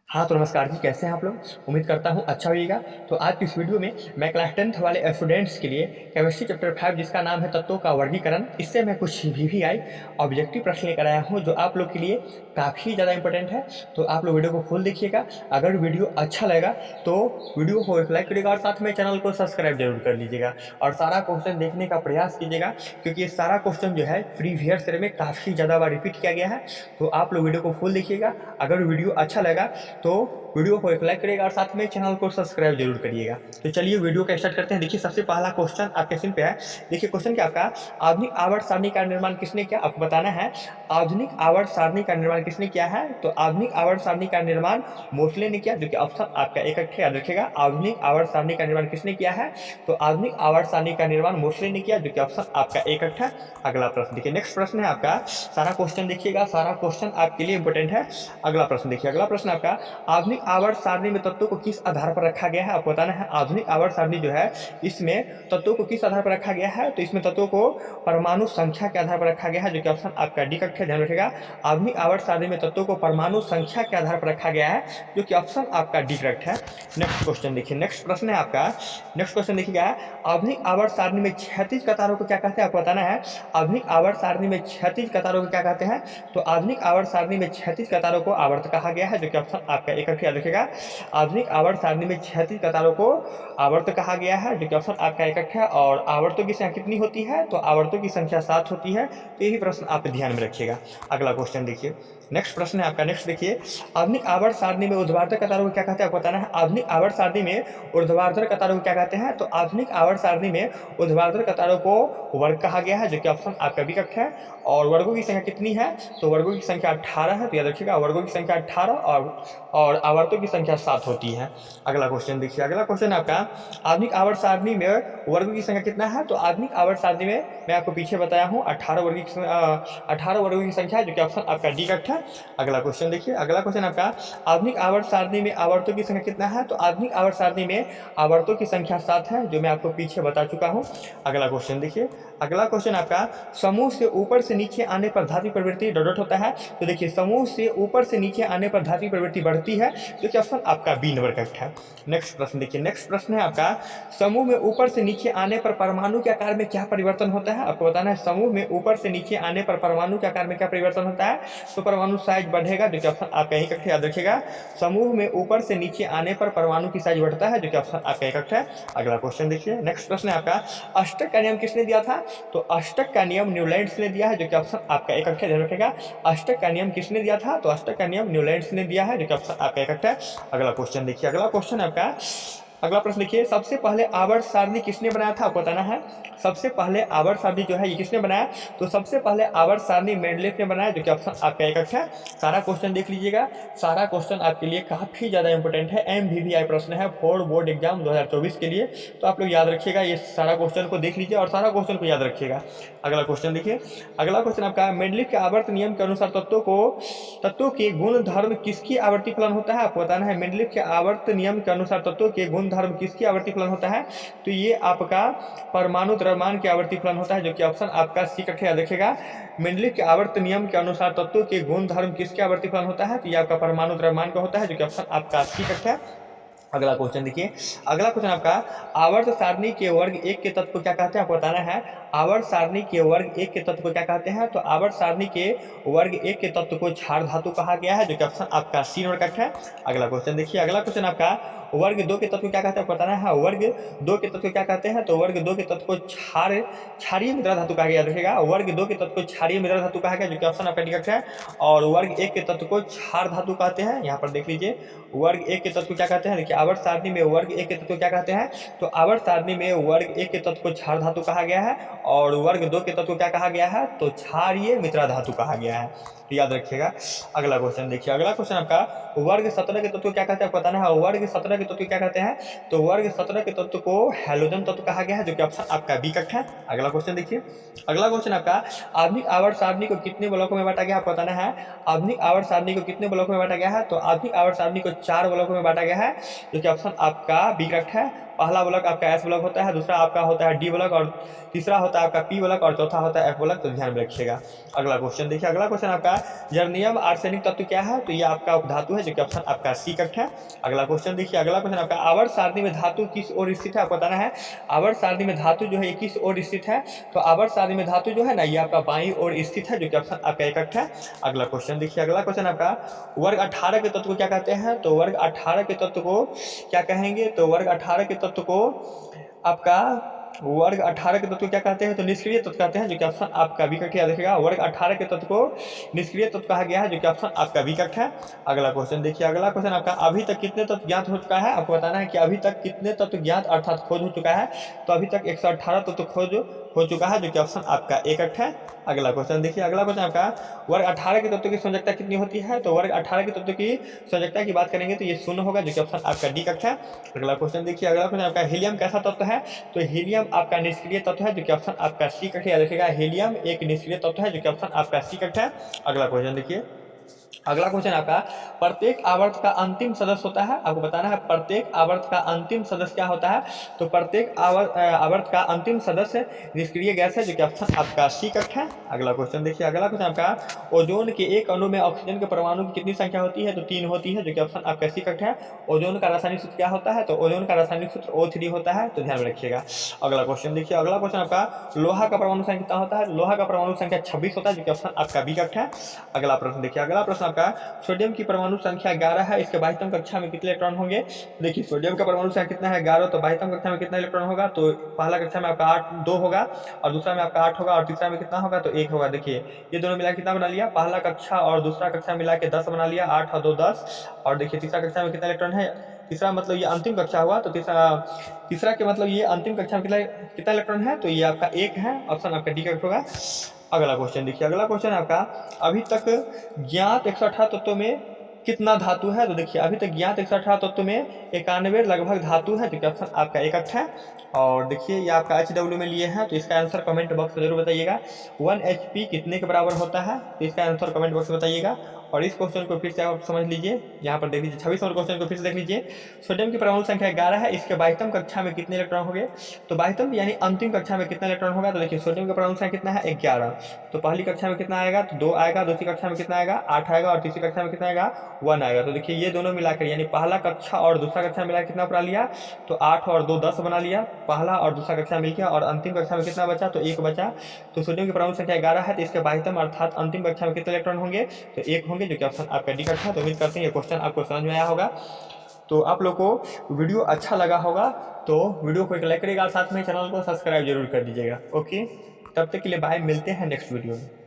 हाँ, तो नमस्कार जी, कैसे हैं आप लोग? उम्मीद करता हूँ अच्छा होइएगा। तो आज की इस वीडियो में मैं क्लास 10th वाले स्टूडेंट्स के लिए केमिस्ट्री चैप्टर 5 जिसका नाम है तत्वों का वर्गीकरण, इससे मैं कुछ वीवीआई ऑब्जेक्टिव प्रश्न लेकर आया हूँ जो आप लोग के लिए काफ़ी ज़्यादा इंपॉर्टेंट है। तो आप लोग वीडियो को फुल देखिएगा। अगर वीडियो अच्छा लगा तो वीडियो को एक लाइक करिएगा और साथ में चैनल को सब्सक्राइब जरूर कर लीजिएगा और सारा क्वेश्चन देखने का प्रयास कीजिएगा, क्योंकि ये सारा क्वेश्चन जो है प्रीवियस ईयर में काफ़ी ज़्यादा बार रिपीट किया गया है। तो आप लोग वीडियो को फुल देखिएगा। अगर वीडियो अच्छा लगा तो वीडियो को एक लाइक करिएगा और साथ में चैनल को सब्सक्राइब जरूर करिएगा। तो चलिए वीडियो का स्टार्ट करते हैं। देखिए, सबसे पहला क्वेश्चन आपके स्क्रीन पे है। देखिए क्वेश्चन क्या आपका, आधुनिक आवर्त सारणी का निर्माण किसने किया? आपको बताना है आधुनिक आवर्त सारणी का निर्माण किसने किया है। तो आधुनिक आवर्त सारणी का निर्माण मोस्ले ने किया, जो कि ऑप्शन आपका एक याद रखेगा। आधुनिक आवर्त सारणी का निर्माण किसने किया है? तो आधुनिक आवर्त सारणी का निर्माण मोस्ले ने किया, जो कि ऑप्शन आपका एक है। अगला प्रश्न देखिए, नेक्स्ट प्रश्न है आपका। सारा क्वेश्चन देखिएगा, सारा क्वेश्चन आपके लिए इंपॉर्टेंट है। अगला प्रश्न देखिए, अगला प्रश्न आपका, आधुनिक आवर्त सारणी में तत्वों को किस आधार पर रखा गया है? आपको बताना है आधुनिक आवर्त सारणी जो है इसमें तत्वों को किस आधार पर रखा गया है। तो इसमें तत्वों को परमाणु संख्या के आधार पर रखा गया है, जो कि ऑप्शन आपका डी करेक्ट है, ध्यान रखिएगा। आधुनिक आवर्त सारणी में तत्वों को परमाणु संख्या के आधार पर रखा गया है, जो कि ऑप्शन आपका डी करेक्ट है। नेक्स्ट क्वेश्चन देखिए, नेक्स्ट प्रश्न है आपका। नेक्स्ट क्वेश्चन देखिएगा, आधुनिक आवर्त सारणी में क्षैतिज कतारों को क्या कहते हैं? आपको बताना है आधुनिक आवर्त सारणी में क्षैतिज कतारों को क्या कहते हैं। तो आधुनिक आवर्त सारणी में क्षैतिज कतारों को आवर्त कहा गया है, जो कि ऑप्शन आपका एक याद रखेगा। आधुनिक आवर्त सारणी में क्षैतिज कतारों को आवर्त कहा गया है, जो कि ऑप्शन आपका एक है। और आवर्तों की संख्या कितनी होती है? तो आवर्तों की संख्या 7 होती है। तो यही प्रश्न आप ध्यान में रखिएगा। अगला क्वेश्चन देखिए, नेक्स्ट प्रश्न है आपका। नेक्स्ट देखिए, आधुनिक आवर्त सारणी में ऊर्ध्वाधर कतारों को क्या कहते हैं? आपको बताना है आधुनिक आवर्त सारणी में ऊर्ध्वाधर कतारों को क्या कहते हैं। तो आधुनिक आवर्त सारणी में ऊर्ध्वाधर कतारों को वर्ग कहा गया है, जो कि ऑप्शन आपका बी करेक्ट है। और वर्गों की संख्या कितनी है? तो वर्गों की संख्या 18 है। तो याद रखिएगा, वर्गों की संख्या 18 और आवर्तों की संख्या 7 होती है। अगला क्वेश्चन देखिए, अगला क्वेश्चन आपका, आधुनिक आवर्त सारणी में वर्गों की संख्या कितना है? तो आधुनिक आवर्त सारणी में मैं आपको पीछे बताया हूँ 18 वर्गों की संख्या है, जो कि ऑप्शन आपका डी करेक्ट है। अगला क्वेश्चन देखिए, अगला क्वेश्चन आपका, आधुनिक आवर्त सारणी में आवर्तों की संख्या कितना है? तो आधुनिक आवर्त सारणी में आवर्तों की संख्या 7 है, जो मैं आपको पीछे बता चुका हूँ। अगला क्वेश्चन देखिए, अगला क्वेश्चन आपका, समूह से ऊपर से नीचे आने पर धात्विक प्रवृत्ति डॉट होता है। तो देखिए, समूह से ऊपर से नीचे आने पर धात्विक प्रवृत्ति बढ़ती है, जो कि ऑप्शन आपका बी नंबर करेक्ट है। नेक्स्ट प्रश्न देखिए, नेक्स्ट प्रश्न है आपका, समूह में ऊपर से नीचे आने पर परमाणु के आकार में क्या परिवर्तन होता है? आपको बताना है समूह में ऊपर से नीचे आने पर परमाणु के आकार में क्या परिवर्तन होता है। तो परमाणु साइज बढ़ेगा, जो कि ऑप्शन आपका यही करेक्ट है, याद रखिएगा। समूह में ऊपर से नीचे आने पर परमाणु की साइज बढ़ता है, जो कि ऑप्शन आपका करेक्ट है। अगला क्वेश्चन देखिए, नेक्स्ट प्रश्न है आपका, अष्टक का नियम किसने दिया था? तो अष्टक का नियम न्यूलैंड्स ने दिया है, जो कि ऑप्शन आपका एक है, ध्यान रखिएगा। अष्टक का नियम किसने दिया था? तो अष्टक का नियम न्यूलैंड्स ने दिया है, जो कि ऑप्शन आपका एक है। अगला क्वेश्चन देखिए, अगला क्वेश्चन आपका, अगला प्रश्न देखिए, सबसे पहले आवर्त सारणी किसने बनाया था? आपको बताना है सबसे पहले आवर्त सारणी जो है ये किसने बनाया। तो सबसे पहले आवर्त सारणी मेंडलेव ने बनाया, जो कि ऑप्शन आपका एक है। सारा क्वेश्चन देख लीजिएगा, सारा क्वेश्चन आपके लिए काफ़ी ज़्यादा इंपॉर्टेंट है। MVVI प्रश्न है फॉर बोर्ड एग्जाम 2024 के लिए। तो आप लोग याद रखिएगा, ये सारा क्वेश्चन को देख लीजिए और सारा क्वेश्चन को याद रखिएगा। अगला क्वेश्चन देखिए, अगला क्वेश्चन आपका, मेंडलीव के आवर्त नियम के अनुसार तत्वों के गुण धर्म किसकी आवर्ती फलन होता है? आपको बताना है मेंडलीव के आवर्त नियम के अनुसार तत्वों के गुण धर्म किसकी आवर्ती फलन होता है। तो ये आपका परमाणु द्रव्यमान के आवर्ती फलन होता है, जो कि ऑप्शन आपका सी करेक्ट है, याद रखिएगा। मेंडलीव के आवर्त नियम के अनुसार तत्वों के गुण धर्म किसके आवर्ती फलन होता है? तो ये आपका परमाणु द्रव्यमान का होता है, जो कि ऑप्शन आपका सी करेक्ट है। अगला क्वेश्चन देखिए, अगला क्वेश्चन आपका, आवर्त सारणी के वर्ग एक के तत्व को क्या कहते हैं? आपको बताना है आवर्त सारणी के वर्ग एक के तत्व को क्या कहते हैं। तो आवर्त सारणी के वर्ग एक के तत्व को क्षार धातु कहा गया है, जो कि ऑप्शन आपका सी नंबर करेक्ट है। अगला क्वेश्चन देखिए, अगला क्वेश्चन आपका, वर्ग 2 के तत्व को क्या कहते हैं? बताना है वर्ग 2 के तत्व को क्या कहते हैं। तो वर्ग 2 के तत्व को क्षारीय मृदा धातु कहा गया, रखेगा। वर्ग 2 के तत्व को क्षारीय मृदा धातु कहा गया, जो कि ऑप्शन आपका करेक्ट है। और वर्ग 1 के तत्व को क्षार धातु कहते हैं। यहाँ पर देख लीजिए, वर्ग 1 के तत्व को क्या कहते हैं। देखिए, आवर्त सारणी में वर्ग 1 के तत्व को क्या कहते हैं। तो आवर्त सारणी में वर्ग 1 के तत्व को क्षार धातु कहा गया है और वर्ग 2 के तत्व को क्या कहा गया है। तो क्षारीय मित्रा धातु कहा गया है, तो याद रखिएगा। अगला क्वेश्चन देखिए, अगला क्वेश्चन आपका, वर्ग 17 के तत्व को क्या कहते हैं? बताना है वर्ग 17 के तत्व क्या कहते हैं। तो वर्ग 17 के तत्व को हैलोजन तत्व कहा गया है, जो कि ऑप्शन आपका बी करेक्ट है। अगला क्वेश्चन देखिए, अगला क्वेश्चन आपका, आधुनिक आवर्त सारणी को कितने ब्लॉकों में बांटा गया? आपको बताना है आधुनिक आवर्त सारणी को कितने ब्लॉकों में बांटा गया है। तो आधुनिक आवर्त सारणी को 4 ब्लॉकों में बांटा गया है, जो कि ऑप्शन आपका बी करेक्ट है। पहला ब्लॉक आपका एस ब्लॉक होता है, दूसरा आपका होता है डी ब्लॉक, और तीसरा होता है आपका पी ब्लॉक, और चौथा होता है एफ ब्लॉक। तो ध्यान में रखिएगा। अगला क्वेश्चन देखिए, अगला क्वेश्चन आपका जर्नियम आर्सेनिक तत्व क्या है? तो ये आपका धातु है, जो कि ऑप्शन आपका सी करेक्ट है। अगला क्वेश्चन देखिए, अगला क्वेश्चन आपका आवर्त सारणी में धातु किस ओर स्थित है? आपको बताना है आवर्त सारणी में धातु जो है ये किस ओर स्थित है। तो आवर्त सारणी में धातु जो है ना ये आपका बाईं ओर स्थित है, जो कि ऑप्शन आपका करेक्ट है। अगला क्वेश्चन देखिए, अगला क्वेश्चन आपका वर्ग 18 के तत्व को क्या कहते हैं? तो वर्ग 18 के तत्व को क्या कहेंगे? तो वर्ग 18 के तत्व को आपका वर्ग 18 के तत्व को क्या कहते हैं? तो निष्क्रिय तत्व कहते हैं, जो कि ऑप्शन आपका विकट याद रखिएगा। वर्ग 18 के तत्व को निष्क्रिय तत्व कहा गया है, जो कि ऑप्शन आपका विकट है। अगला क्वेश्चन देखिए, अगला क्वेश्चन आपका अभी तक कितने तत्व ज्ञात हो चुका है? आपको बताना है कि अभी तक कितने तत्व ज्ञात अर्थात खोज हो चुका है। तो अभी तक 118 तत्व खोज हो चुका है, जो कि ऑप्शन आपका एकट है। अगला क्वेश्चन देखिए, अगला क्वेश्चन आपका वर्ग 18 के तत्व की संयोजकता कितनी होती है? तो वर्ग 18 के तत्व की संयोजकता की बात करेंगे तो ये 0 होगा, जो कि ऑप्शन आपका डी कट है। अगला क्वेश्चन देखिए, अगला क्वेश्चन आपका हीलियम कैसा तत्व है? तो हीलियम आपका निष्क्रिय तत्व है, जो कि ऑप्शन आपका सी कट है। याद रखिएगा, हीलियम एक निष्क्रिय तत्व है, जो कि ऑप्शन आपका सी कट है। अगला क्वेश्चन देखिए, अगला क्वेश्चन आपका प्रत्येक आवर्त का अंतिम सदस्य होता है। आपको बताना है प्रत्येक आवर्त का अंतिम सदस्य क्या होता है। तो प्रत्येक आवर्त का अंतिम सदस्य निष्क्रिय गैस है, जो कि ऑप्शन आपका सी कट है। अगला क्वेश्चन देखिए, अगला क्वेश्चन आपका ओजोन के एक अणु में ऑक्सीजन के परमाणु की कितनी संख्या होती है? तो 3 होती है, जो कि ऑप्शन आपका सी कट है। ओजोन का रासायनिक सूत्र क्या होता है? तो ओजोन का रासायनिक सूत्र O3 होता है, तो ध्यान में रखिएगा। अगला क्वेश्चन देखिए, अगला क्वेश्चन आपका लोहा का परमाणु संख्या कितना होता है? लोहा का परमाणु संख्या 26 होता है, जो कि ऑप्शन आपका बी कट है। अगला प्रश्न देखिए, अगला प्रश्न आपका सोडियम की परमाणु संख्या 11 है, इसके बाह्यतम कक्षा में कितने इलेक्ट्रॉन होंगे? देखिए सोडियम का परमाणु संख्या कितना है? 11। तो बाह्यतम कक्षा में कितना इलेक्ट्रॉन होगा? तो पहला कक्षा में आपका 2 होगा, और दूसरा में आपका 8 होगा, और तीसरा में कितना होगा? तो 1 होगा। देखिए ये दोनों मिला कितना बना लिया? पहला कक्षा और दूसरा कक्षा मिला के 10 बना लिया, 8 और 2 10। और देखिए तीसरा कक्षा में कितना इलेक्ट्रॉन है? तीसरा मतलब ये अंतिम कक्षा हुआ, तो तीसरा के मतलब ये अंतिम कक्षा में कितना इलेक्ट्रॉन है? तो ये आपका 1 है, ऑप्शन आपका डी करेक्ट होगा। अगला क्वेश्चन देखिए, अगला क्वेश्चन आपका अभी तक ज्ञात 118 तत्वों में कितना धातु है? तो देखिए अभी तक ज्ञात 118 तत्व में 91 लगभग धातु है, जो कि ऑप्शन आपका एकट है। और देखिए ये आपका HW में लिए हैं, तो इसका आंसर कमेंट बॉक्स में जरूर बताइएगा। 1 HP कितने के बराबर होता है? तो इसका आंसर कमेंट बॉक्स में बताइएगा। और इस क्वेश्चन को फिर से आप समझ लीजिए, यहाँ पर देख लीजिए 26 नंबर क्वेश्चन को फिर से देख लीजिए। सोडियम की परमाणु संख्या 11 है, इसके बाह्यतम कक्षा में कितने इलेक्ट्रॉन होंगे? तो बाह्यतम यानी अंतिम कक्षा में कितना इलेक्ट्रॉन होगा? तो देखिए सोडियम का परमाणु संख्या कितना है? 11। तो पहली कक्षा में कितना आएगा? तो 2 आएगा, दूसरी कक्षा में कितना आएगा? 8 आएगा, और तीसरी कक्षा में कितना आएगा? 1 आएगा। तो देखिए ये दोनों मिलाकर यानी पहला कक्षा और दूसरा कक्षा मिलाकर कितना बना लिया? तो 8 और 2 10 बना लिया, पहला और दूसरा कक्षा मिल गया। और अंतिम कक्षा में कितना बचा? तो 1 बचा। तो सोडियम की परमाणु संख्या 11 है, तो इसके बाह्यतम अर्थात अंतिम कक्षा में कितने इलेक्ट्रॉन होंगे? तो 1 होंगे, जो कि ऑप्शन आपका डी कट है। तो उम्मीद करते हैं ये क्वेश्चन आपको समझ में आया होगा। तो आप लोग को वीडियो अच्छा लगा होगा तो वीडियो को एक लाइक करिएगा, साथ में चैनल को सब्सक्राइब जरूर कर दीजिएगा। ओके, तब तक के लिए बाय, मिलते हैं नेक्स्ट वीडियो में।